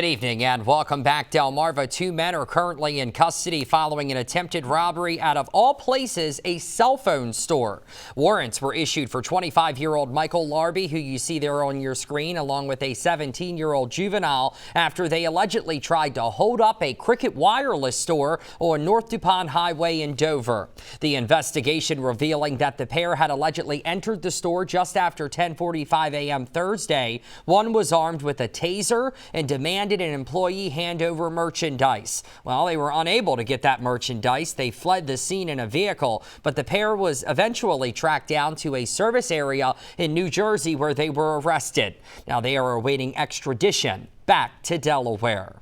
Good evening and welcome back. Delmarva. Two men are currently in custody following an attempted robbery out of all places, a cell phone store. Warrants were issued for 25-year-old Michael Larby, who you see there on your screen, along with a 17-year-old juvenile after they allegedly tried to hold up a Cricket Wireless store on North DuPont Highway in Dover. The investigation revealing that the pair had allegedly entered the store just after 10:45 a.m. Thursday. One was armed with a taser and demanded an employee hand over merchandise. Well, they were unable to get that merchandise. They fled the scene in a vehicle, but the pair was eventually tracked down to a service area in New Jersey where they were arrested. Now they are awaiting extradition back to Delaware.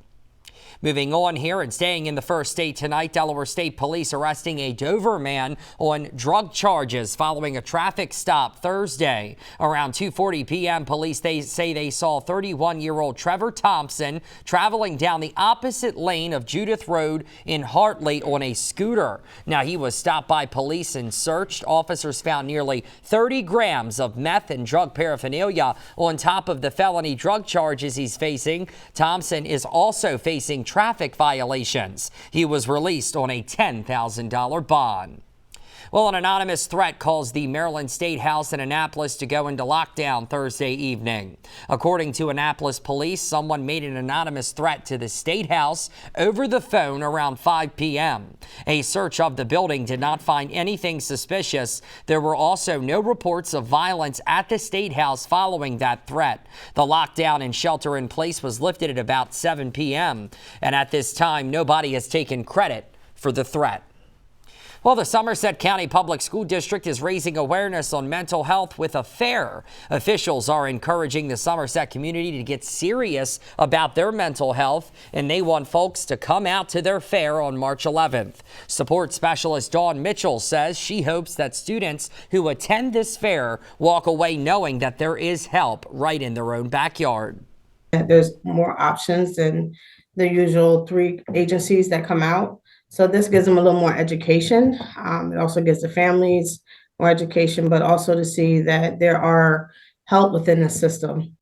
Moving on here and staying in the first state tonight, Delaware State Police arresting a Dover man on drug charges following a traffic stop Thursday. Around 2:40 p.m., police say they saw 31-year-old Trevor Thompson traveling down the opposite lane of Judith Road in Hartley on a scooter. Now, he was stopped by police and searched. Officers found nearly 30 grams of meth and drug paraphernalia on top of the felony drug charges he's facing. Thompson is also facing traffic violations. He was released on a $10,000 bond. Well, an anonymous threat caused the Maryland State House in Annapolis to go into lockdown Thursday evening. According to Annapolis police, someone made an anonymous threat to the State House over the phone around 5 p.m. A search of the building did not find anything suspicious. There were also no reports of violence at the State House following that threat. The lockdown and shelter in place was lifted at about 7 p.m. And at this time, nobody has taken credit for the threat. Well, the Somerset County Public School District is raising awareness on mental health with a fair. Officials are encouraging the Somerset community to get serious about their mental health, and they want folks to come out to their fair on March 11th. Support specialist Dawn Mitchell says she hopes that students who attend this fair walk away knowing that there is help right in their own backyard. There's more options than the usual 3 agencies that come out. So this gives them a little more education. It also gives the families more education, but also to see that there are help within the system.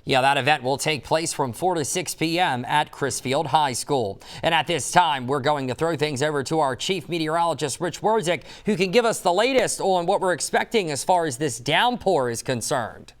Yeah, that event will take place from 4 to 6 p.m. at Crisfield High School. And at this time, we're going to throw things over to our chief meteorologist, Rich Wurzik, who can give us the latest on what we're expecting as far as this downpour is concerned.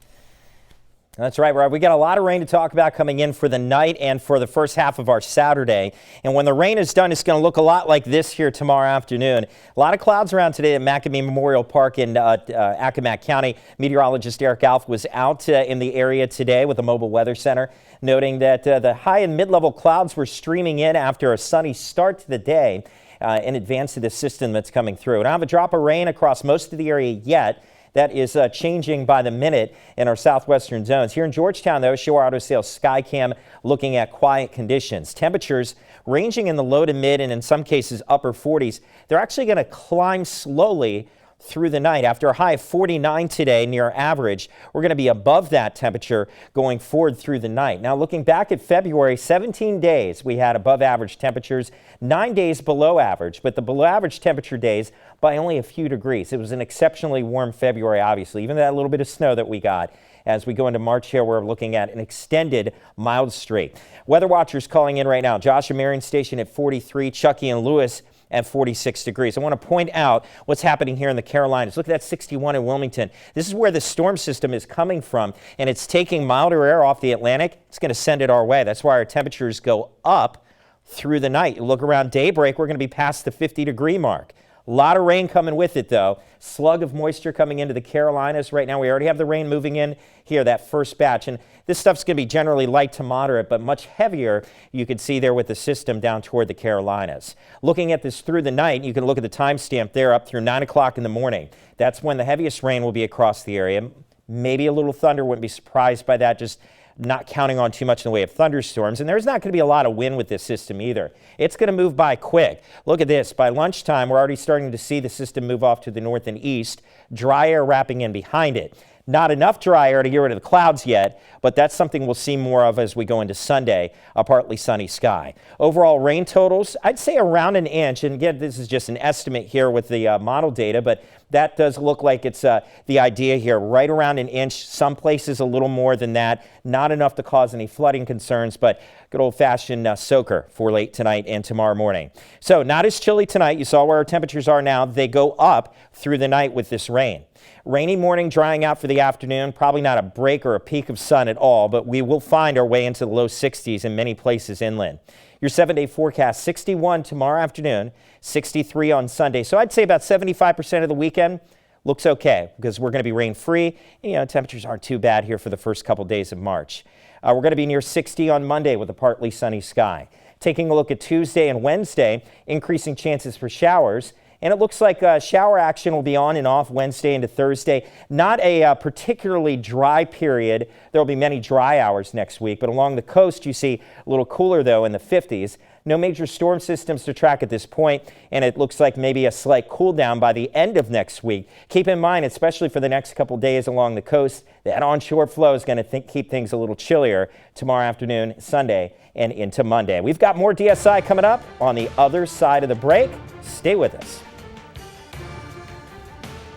That's right, Rob. We got a lot of rain to talk about coming in for the night and for the first half of our Saturday. And when the rain is done, it's going to look a lot like this here tomorrow afternoon. A lot of clouds around today at McAmey Memorial Park in Accomack County. Meteorologist Eric Alf was out in the area today with the Mobile Weather Center, noting that the high and mid-level clouds were streaming in after a sunny start to the day in advance of the system that's coming through. We don't have a drop of rain across most of the area yet. That is changing by the minute in our southwestern zones. Here in Georgetown, though, Show Auto Sales Skycam looking at quiet conditions. Temperatures ranging in the low to mid and in some cases upper 40s. They're actually going to climb slowly through the night. After a high of 49 today near average, we're going to be above that temperature going forward through the night. Now looking back at February, 17 days we had above average temperatures, 9 days below average, but the below average temperature days by only a few degrees. It was an exceptionally warm February, obviously, even that little bit of snow that we got. As we go into March here, we're looking at an extended mild streak. Weather watchers calling in right now. Josh and Marion Station at 43, Chucky and Lewis at 46 degrees. I want to point out what's happening here in the Carolinas. Look at that 61 in Wilmington. This is where the storm system is coming from, and it's taking milder air off the Atlantic. It's going to send it our way. That's why our temperatures go up through the night. You look around daybreak, we're going to be past the 50-degree mark. A lot of rain coming with it, though. Slug of moisture coming into the Carolinas right now. We already have the rain moving in here, that first batch. And this stuff's going to be generally light to moderate, but much heavier, you can see there with the system down toward the Carolinas. Looking at this through the night, you can look at the timestamp there up through 9 o'clock in the morning. That's when the heaviest rain will be across the area. Maybe a little thunder, wouldn't be surprised by that, just not counting on too much in the way of thunderstorms. And there's not going to be a lot of wind with this system either. It's going to move by quick. Look at this. By lunchtime, we're already starting to see the system move off to the north and east. Dry air wrapping in behind it. Not enough dry air to get rid of the clouds yet, but that's something we'll see more of as we go into Sunday, a partly sunny sky. Overall rain totals, I'd say around an inch. And again, this is just an estimate here with the model data, but That does look like it's the idea here, right around an inch, some places a little more than that. Not enough to cause any flooding concerns, but good old-fashioned soaker for late tonight and tomorrow morning. So not as chilly tonight. You saw where our temperatures are now. They go up through the night with this rain. Rainy morning, drying out for the afternoon. Probably not a break or a peak of sun at all, but we will find our way into the low 60s in many places inland. Your 7-day forecast, 61 tomorrow afternoon, 63 on Sunday. So I'd say about 75% of the weekend looks okay because we're going to be rain-free. And, temperatures aren't too bad here for the first couple days of March. We're going to be near 60 on Monday with a partly sunny sky. Taking a look at Tuesday and Wednesday, increasing chances for showers. And it looks like shower action will be on and off Wednesday into Thursday. Not a particularly dry period. There will be many dry hours next week, but along the coast you see a little cooler though in the 50s. No major storm systems to track at this point, and it looks like maybe a slight cool down by the end of next week. Keep in mind, especially for the next couple days along the coast, that onshore flow is going to keep things a little chillier tomorrow afternoon, Sunday, and into Monday. We've got more DSI coming up on the other side of the break. Stay with us.